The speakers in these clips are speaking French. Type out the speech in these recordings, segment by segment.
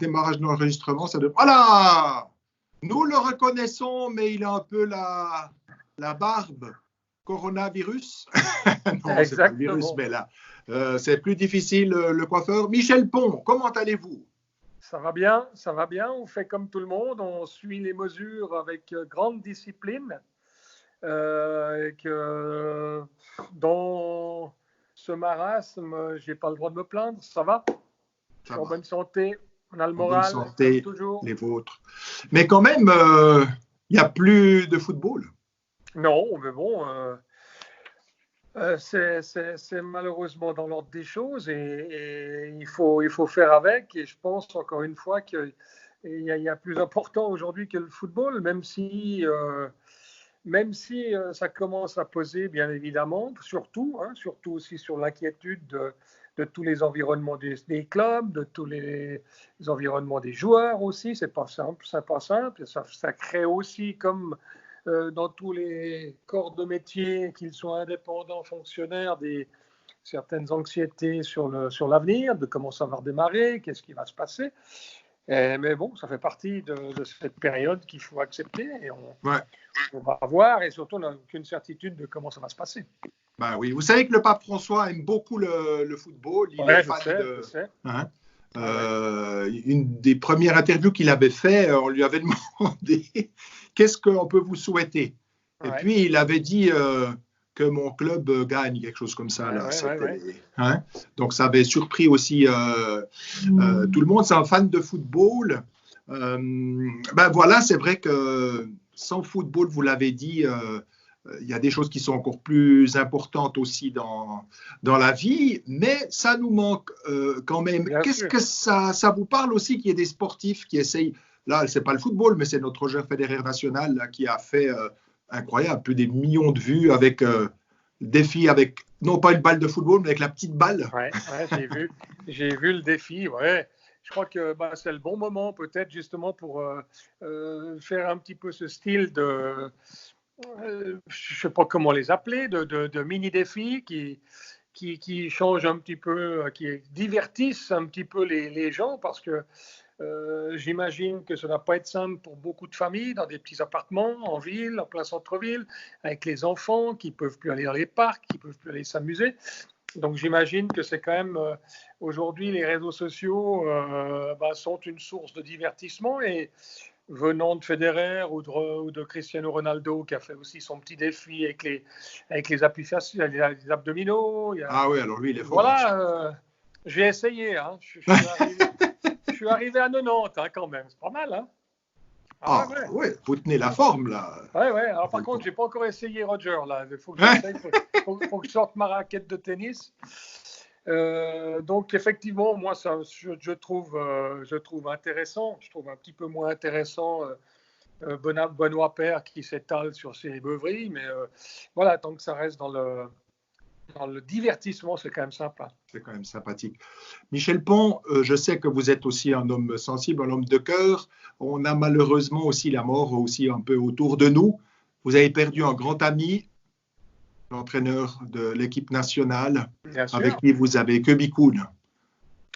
démarrage de l'enregistrement, ça devrait... Voilà! Nous le reconnaissons, mais il a un peu la barbe. Coronavirus. Non, c'est pas le virus, Exactement. mais là, c'est plus difficile, le coiffeur. Michel Pont, comment allez-vous? Ça va bien, ça va bien. On fait comme tout le monde, on suit les mesures avec grande discipline. Et que dans ce marasme, j'ai pas le droit de me plaindre. Ça va? Je Ça suis en va. bonne santé, on a le En bonne moral, comme santé, toujours. les vôtres. Mais quand même, il n'y a plus de football. Non, mais bon, c'est malheureusement dans l'ordre des choses et il faut faire avec. Et je pense encore une fois qu'il y a plus important aujourd'hui que le football, même si ça commence à poser, bien évidemment, surtout aussi sur l'inquiétude de tous les environnements des clubs, de tous les environnements des joueurs aussi. C'est pas simple, c'est pas simple. Ça crée aussi, comme dans tous les corps de métier, qu'ils soient indépendants, fonctionnaires, certaines anxiétés sur l'avenir, de comment ça va redémarrer, qu'est-ce qui va se passer. Mais bon, ça fait partie de cette période qu'il faut accepter et on va voir, et surtout on n'a aucune certitude de comment ça va se passer. Ben oui, vous savez que le pape François aime beaucoup le football, il est fan Je sais. Hein, Ouais. une des premières interviews qu'il avait fait, on lui avait demandé qu'est-ce qu'on peut vous souhaiter. Et Ouais. puis il avait dit que mon club gagne, quelque chose comme ça. Là. Ouais. Hein? Donc ça avait surpris aussi tout le monde. C'est un fan de football. Ben voilà, c'est vrai que sans football, vous l'avez dit, il y a des choses qui sont encore plus importantes aussi dans la vie, mais ça nous manque quand même. Bien Qu'est-ce sûr. que ça vous parle aussi qu'il y ait des sportifs qui essayent, là, c'est pas le football, mais c'est notre Roger Federer national là, qui a fait, incroyable, plus des millions de vues avec le défi avec, non pas une balle de football, mais avec la petite balle. Ouais, j'ai vu le défi, ouais. Je crois que c'est le bon moment peut-être justement pour faire un petit peu ce style de, je ne sais pas comment les appeler, de mini-défis qui changent un petit peu, qui divertissent un petit peu les gens, parce que j'imagine que ça ne va pas être simple pour beaucoup de familles dans des petits appartements, en ville, en plein centre-ville, avec les enfants qui ne peuvent plus aller dans les parcs, qui ne peuvent plus aller s'amuser. Donc j'imagine que c'est quand même, aujourd'hui, les réseaux sociaux sont une source de divertissement, et venant de Federer ou de Cristiano Ronaldo, qui a fait aussi son petit défi avec les abdominaux. Ah oui, alors lui, il est fort là-dessus. Voilà, j'ai essayé. Hein. Je suis arrivé à 90 hein, quand même. C'est pas mal. Hein. Ah ouais, vous tenez la forme là. Ouais. Alors par contre, j'ai pas encore essayé Roger là. Il faut que j'essaye. Faut que je sorte ma raquette de tennis. Donc effectivement, moi, je trouve intéressant. Je trouve un petit peu moins intéressant Benoît Paire qui s'étale sur ses beuveries, mais voilà, tant que ça reste dans le divertissement, c'est quand même sympa. C'est quand même sympathique. Michel Pont, je sais que vous êtes aussi un homme sensible, un homme de cœur. On a malheureusement aussi la mort aussi un peu autour de nous. Vous avez perdu un grand ami, l'entraîneur de l'équipe nationale, avec qui vous avez Kobe Koun.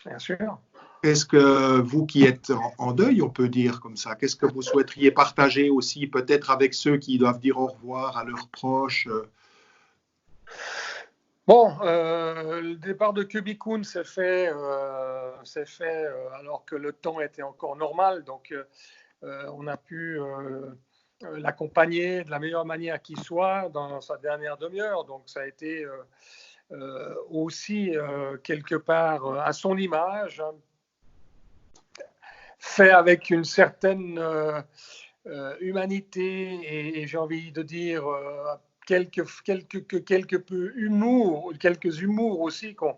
Bien sûr. Qu'est-ce que vous qui êtes en deuil, on peut dire comme ça, qu'est-ce que vous souhaiteriez partager aussi peut-être avec ceux qui doivent dire au revoir à leurs proches? Bon, le départ de Kobe Koun s'est fait alors que le temps était encore normal, donc on a pu l'accompagner de la meilleure manière qui soit dans sa dernière demi-heure. Donc ça a été aussi quelque part à son image, hein, fait avec une certaine humanité et j'ai envie de dire quelques humours aussi qu'on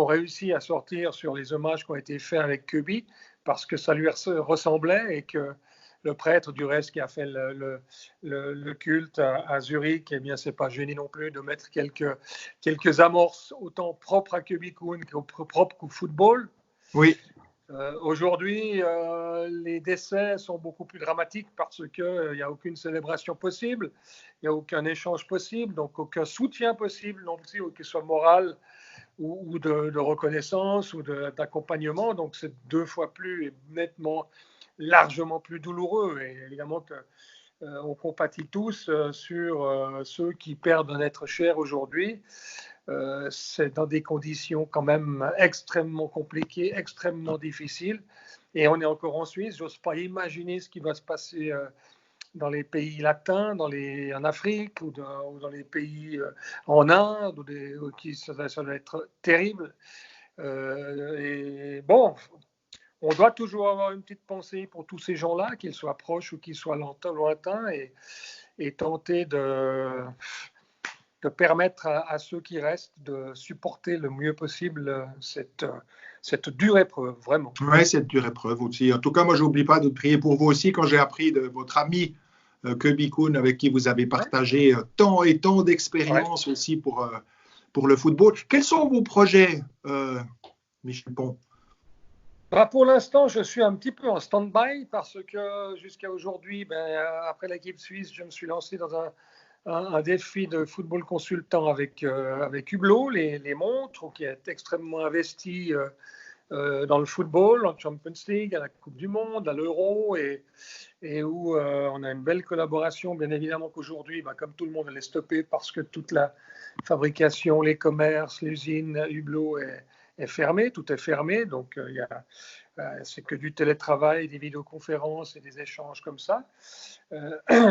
réussit à sortir sur les hommages qui ont été faits avec Kobe, parce que ça lui ressemblait, et que le prêtre, du reste, qui a fait le culte à Zurich, eh bien, c'est pas gêné non plus de mettre quelques amorces autant propres à Kobe Koun que propres au football. Oui. Aujourd'hui, les décès sont beaucoup plus dramatiques parce qu'il n'y a aucune célébration possible, il n'y a aucun échange possible, donc aucun soutien possible non plus, que ce soit moral ou de reconnaissance ou d'accompagnement. Donc c'est 2 fois plus et nettement, largement plus douloureux. Et évidemment qu'on compatit tous sur ceux qui perdent un être cher aujourd'hui. C'est dans des conditions quand même extrêmement compliquées, extrêmement difficiles. Et on est encore en Suisse. J'ose pas imaginer ce qui va se passer dans les pays latins, en Afrique ou dans les pays en Inde, ça va être terrible. Et bon, on doit toujours avoir une petite pensée pour tous ces gens-là, qu'ils soient proches ou qu'ils soient lointains, et tenter de permettre à ceux qui restent de supporter le mieux possible cette dure épreuve, vraiment. Oui, cette dure épreuve aussi. En tout cas, moi, je n'oublie pas de prier pour vous aussi quand j'ai appris de votre ami Kobe Kuhn, avec qui vous avez partagé tant et tant d'expériences aussi pour le football. Quels sont vos projets, Michel Pons? Pour l'instant, je suis un petit peu en stand-by parce que jusqu'à aujourd'hui, après l'équipe suisse, je me suis lancé dans un défi de football consultant avec Hublot, les montres, qui est extrêmement investi dans le football, en Champions League, à la Coupe du Monde, à l'Euro, et où on a une belle collaboration. Bien évidemment qu'aujourd'hui, comme tout le monde, elle est stoppée parce que toute la fabrication, les commerces, l'usine Hublot est fermée, tout est fermé, donc c'est que du télétravail, des vidéoconférences et des échanges comme ça.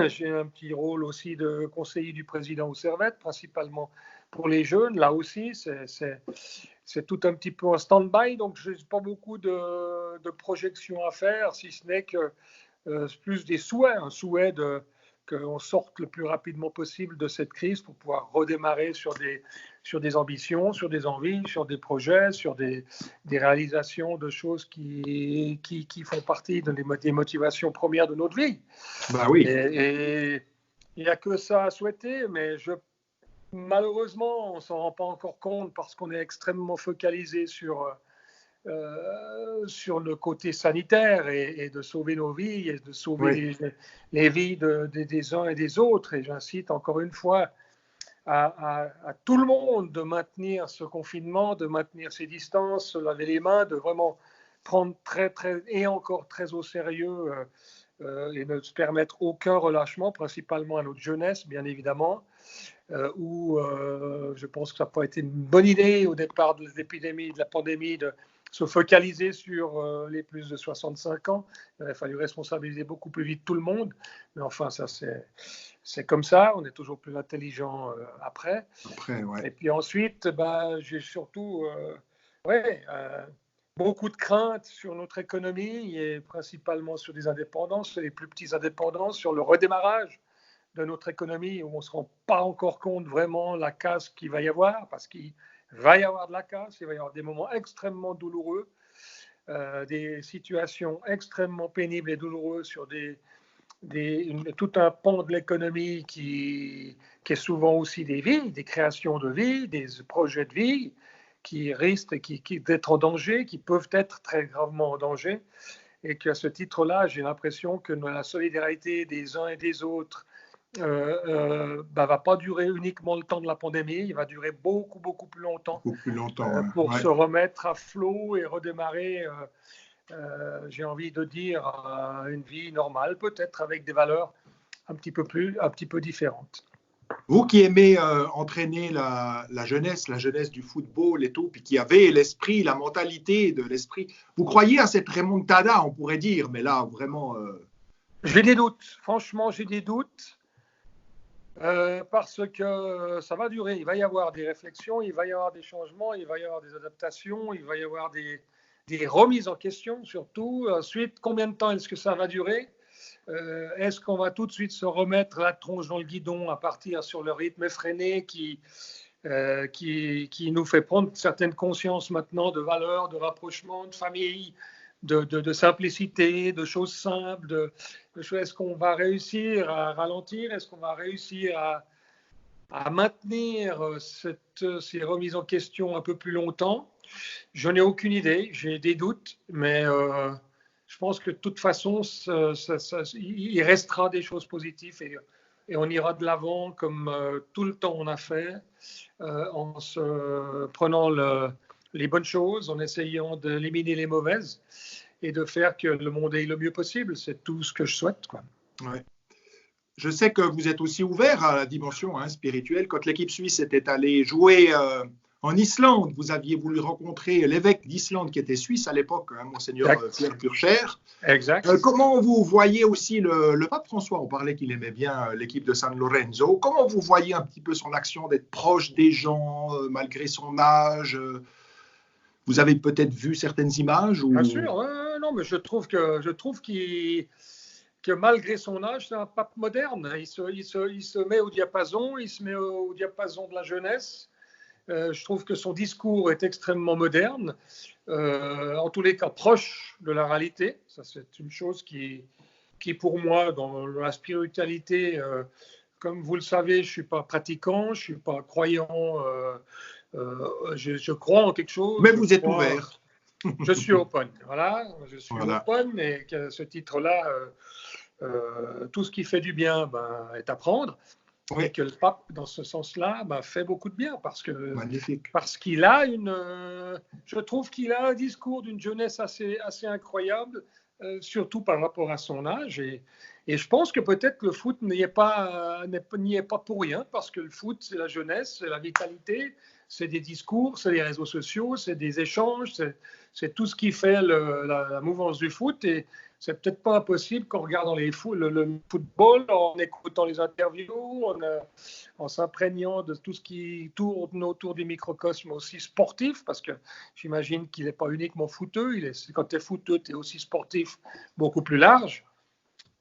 J'ai un petit rôle aussi de conseiller du président au Servette, principalement pour les jeunes. Là aussi, c'est tout un petit peu en stand-by, donc je n'ai pas beaucoup de projections à faire, si ce n'est que plus des souhaits, un souhait qu'on sorte le plus rapidement possible de cette crise pour pouvoir redémarrer sur des ambitions, sur des envies, sur des projets, sur des réalisations de choses qui font partie des motivations premières de notre vie. Oui. Et il n'y a que ça à souhaiter, mais malheureusement, on ne s'en rend pas encore compte parce qu'on est extrêmement focalisé sur le côté sanitaire et de sauver nos vies et de sauver les vies des uns et des autres. Et j'incite encore une fois à tout le monde de maintenir ce confinement, de maintenir ses distances, se laver les mains, de vraiment prendre encore très au sérieux et ne se permettre aucun relâchement, principalement à notre jeunesse, bien évidemment. Où je pense que ça n'a pas été une bonne idée au départ de l'épidémie, de la pandémie, de se focaliser sur les plus de 65 ans. Il aurait fallu responsabiliser beaucoup plus vite tout le monde. Mais enfin, ça, c'est comme ça. On est toujours plus intelligent après. Et puis ensuite, j'ai surtout beaucoup de craintes sur notre économie et principalement sur des indépendants, sur les plus petits indépendants, sur le redémarrage de notre économie où on ne se rend pas encore compte vraiment la casse qu'il va y avoir, parce qu'il va y avoir de la casse, il va y avoir des moments extrêmement douloureux, des situations extrêmement pénibles et douloureuses sur tout un pan de l'économie qui est souvent aussi des vies, des créations de vie, des projets de vie qui risquent d'être en danger, qui peuvent être très gravement en danger, et qu'à ce titre-là, j'ai l'impression que la solidarité des uns et des autres va pas durer uniquement le temps de la pandémie, il va durer beaucoup, beaucoup plus longtemps, pour se remettre à flot et redémarrer, j'ai envie de dire, une vie normale, peut-être avec des valeurs un petit peu différentes. Vous qui aimez entraîner la jeunesse du football et tout, puis qui avez l'esprit, la mentalité de l'esprit, vous croyez à cette remontada, on pourrait dire, mais là, vraiment... J'ai des doutes, franchement, j'ai des doutes. Parce que ça va durer, il va y avoir des réflexions, il va y avoir des changements, il va y avoir des adaptations, il va y avoir des remises en question surtout. Ensuite, combien de temps est-ce que ça va durer? Est-ce qu'on va tout de suite se remettre la tronche dans le guidon à partir sur le rythme effréné qui nous fait prendre certaines consciences maintenant de valeurs, de rapprochement, de famille, de simplicité, de choses simples, est-ce qu'on va réussir à ralentir? Est-ce qu'on va réussir à maintenir ces remises en question un peu plus longtemps? Je n'ai aucune idée, j'ai des doutes, mais je pense que de toute façon, il restera des choses positives et et on ira de l'avant comme tout le temps on a fait, en se prenant les bonnes choses, en essayant d'éliminer les mauvaises et de faire que le monde aille le mieux possible. C'est tout ce que je souhaite, quoi. Ouais. Je sais que vous êtes aussi ouvert à la dimension spirituelle. Quand l'équipe suisse était allée jouer en Islande, vous aviez voulu rencontrer l'évêque d'Islande qui était suisse à l'époque, Monseigneur Pierre Purcher. Exact. Comment vous voyez aussi le pape François? On parlait qu'il aimait bien l'équipe de San Lorenzo. Comment vous voyez un petit peu son action d'être proche des gens malgré son âge? Vous avez peut-être vu certaines images ou... Bien sûr, non, mais je trouve que malgré son âge, c'est un pape moderne. Il se met au diapason, il se met au diapason de la jeunesse. Je trouve que son discours est extrêmement moderne, en tous les cas proche de la réalité. Ça, c'est une chose qui pour moi, dans la spiritualité, comme vous le savez, je ne suis pas pratiquant, je ne suis pas croyant, je crois en quelque chose. Mais vous êtes ouvert. Je suis open, voilà. Je suis open et que ce titre-là, tout ce qui fait du bien est à prendre. Oui. Et que le pape, dans ce sens-là, fait beaucoup de bien parce qu'il a je trouve qu'il a un discours d'une jeunesse assez incroyable, surtout par rapport à son âge. Et je pense que peut-être le foot n'y est pas pour rien, parce que le foot, c'est la jeunesse, c'est la vitalité, c'est des discours, c'est les réseaux sociaux, c'est des échanges, c'est tout ce qui fait la mouvance du foot. Et c'est peut-être pas impossible qu'en regardant le football, en écoutant les interviews, en s'imprégnant de tout ce qui tourne autour du microcosme aussi sportif, parce que j'imagine qu'il n'est pas uniquement footeux. Quand tu es footeux, tu es aussi sportif beaucoup plus large,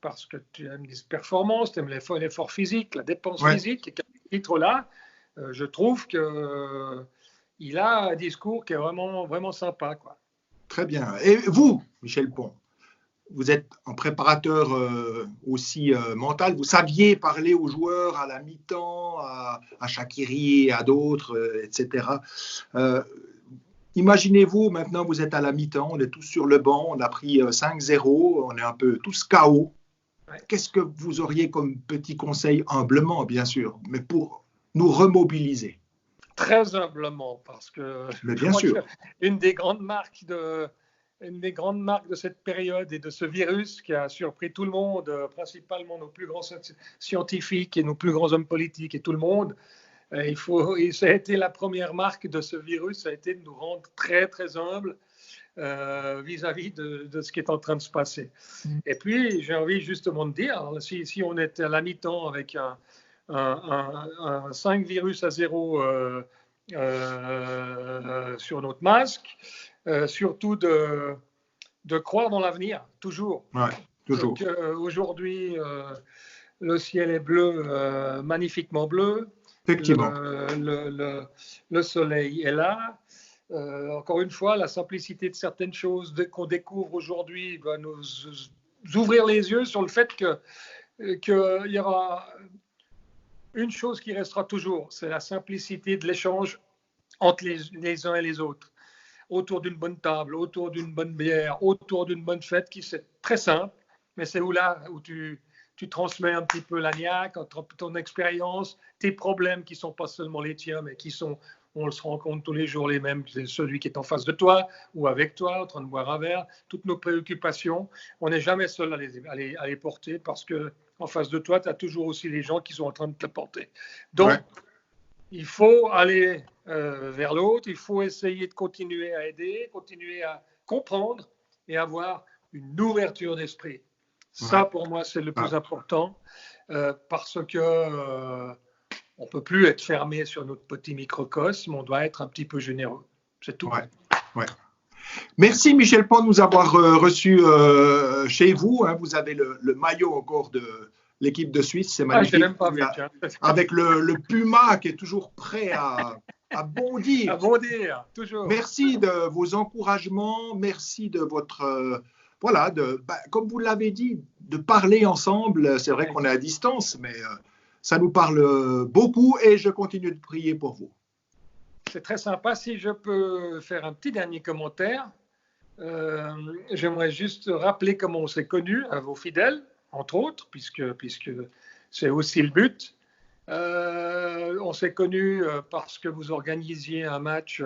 parce que tu aimes les performances, tu aimes l'effort physique, la dépense physique. Et qu'à ce titre-là, je trouve qu'il a un discours qui est vraiment, vraiment sympa, quoi. Très bien. Et vous, Michel Pons, vous êtes un préparateur aussi mental. Vous saviez parler aux joueurs à la mi-temps, à Shaqiri et à d'autres, etc. Imaginez-vous, maintenant, vous êtes à la mi-temps, on est tous sur le banc, on a pris 5-0, on est un peu tous KO. Ouais. Qu'est-ce que vous auriez comme petit conseil, humblement, bien sûr, mais pour nous remobiliser? Très humblement, parce que mais bien sûr. Une des grandes marques de cette période et de ce virus qui a surpris tout le monde, principalement nos plus grands scientifiques et nos plus grands hommes politiques et tout le monde, ça a été la première marque de ce virus, ça a été de nous rendre très, très humbles vis-à-vis de ce qui est en train de se passer. Et puis, j'ai envie justement de dire, si on était à la mi-temps avec un 5 virus à 0 sur notre masque, surtout de croire dans l'avenir, toujours. Ouais, toujours. Donc, aujourd'hui, le ciel est bleu, magnifiquement bleu. Effectivement. Le soleil est là. Encore une fois, la simplicité de certaines choses qu'on découvre aujourd'hui va nous ouvrir les yeux sur le fait qu'il y aura une chose qui restera toujours, c'est la simplicité de l'échange entre les uns et les autres, autour d'une bonne table, autour d'une bonne bière, autour d'une bonne fête, qui c'est très simple, mais c'est où tu transmets un petit peu la niaque, ton expérience, tes problèmes qui ne sont pas seulement les tiens, mais qui sont, on se rend compte tous les jours, les mêmes, c'est celui qui est en face de toi ou avec toi, en train de boire un verre, toutes nos préoccupations, on n'est jamais seul à les porter, parce que en face de toi, tu as toujours aussi les gens qui sont en train de te porter. Donc, il faut aller vers l'autre, il faut essayer de continuer à aider, continuer à comprendre et avoir une ouverture d'esprit. Ça, pour moi, c'est le plus important, parce que on ne peut plus être fermé sur notre petit microcosme, on doit être un petit peu généreux. C'est tout. Ouais. Merci Michel Pons de nous avoir reçus chez vous. Vous avez le maillot encore de l'équipe de Suisse, c'est magnifique. Je n'ai même pas vu, avec le Puma qui est toujours prêt à bondir. À bondir, toujours. Merci de vos encouragements, merci de votre... comme vous l'avez dit, de parler ensemble. C'est vrai qu'on est à distance, mais ça nous parle beaucoup et je continue de prier pour vous. C'est très sympa. Si je peux faire un petit dernier commentaire, j'aimerais juste rappeler comment on s'est connus, à vos fidèles, entre autres, puisque c'est aussi le but. On s'est connus parce que vous organisiez un match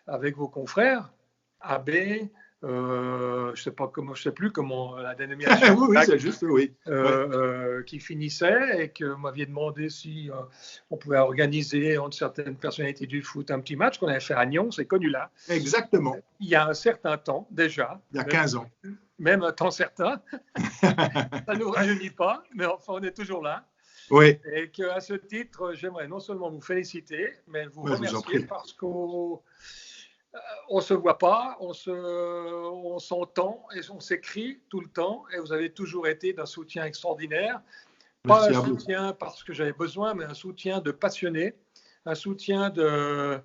avec vos confrères, AB, je ne sais plus comment la dénomination. Oui, c'est juste, oui. Qui finissait et que vous m'aviez demandé si on pouvait organiser entre certaines personnalités du foot un petit match qu'on avait fait à Nyon, c'est connu là. Exactement. Il y a un certain temps déjà. Il y a 15 ans. Même un temps certain. Ça ne nous rajeunit pas, mais enfin on est toujours là. Oui. Et qu'à ce titre, j'aimerais non seulement vous féliciter, mais vous remercier parce qu'on ne se voit pas, on s'entend et on s'écrit tout le temps. Et vous avez toujours été d'un soutien extraordinaire. Pas un soutien parce que j'avais besoin, mais un soutien de passionnés, un soutien de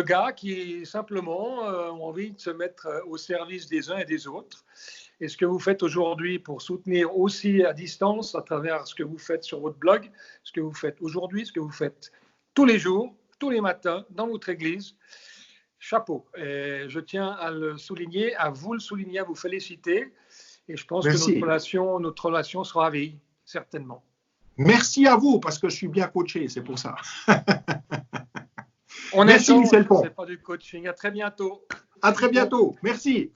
gars qui simplement ont envie de se mettre au service des uns et des autres. Et ce que vous faites aujourd'hui pour soutenir aussi à distance à travers ce que vous faites sur votre blog, ce que vous faites aujourd'hui, ce que vous faites tous les jours, tous les matins dans votre église, chapeau. Et je tiens à le souligner, à vous le souligner, à vous féliciter. Et je pense que notre relation sera à vie, certainement. Merci à vous, parce que je suis bien coaché, c'est pour ça. Merci, Michel Pont. C'est pas du coaching. À très bientôt. À très bientôt. Merci.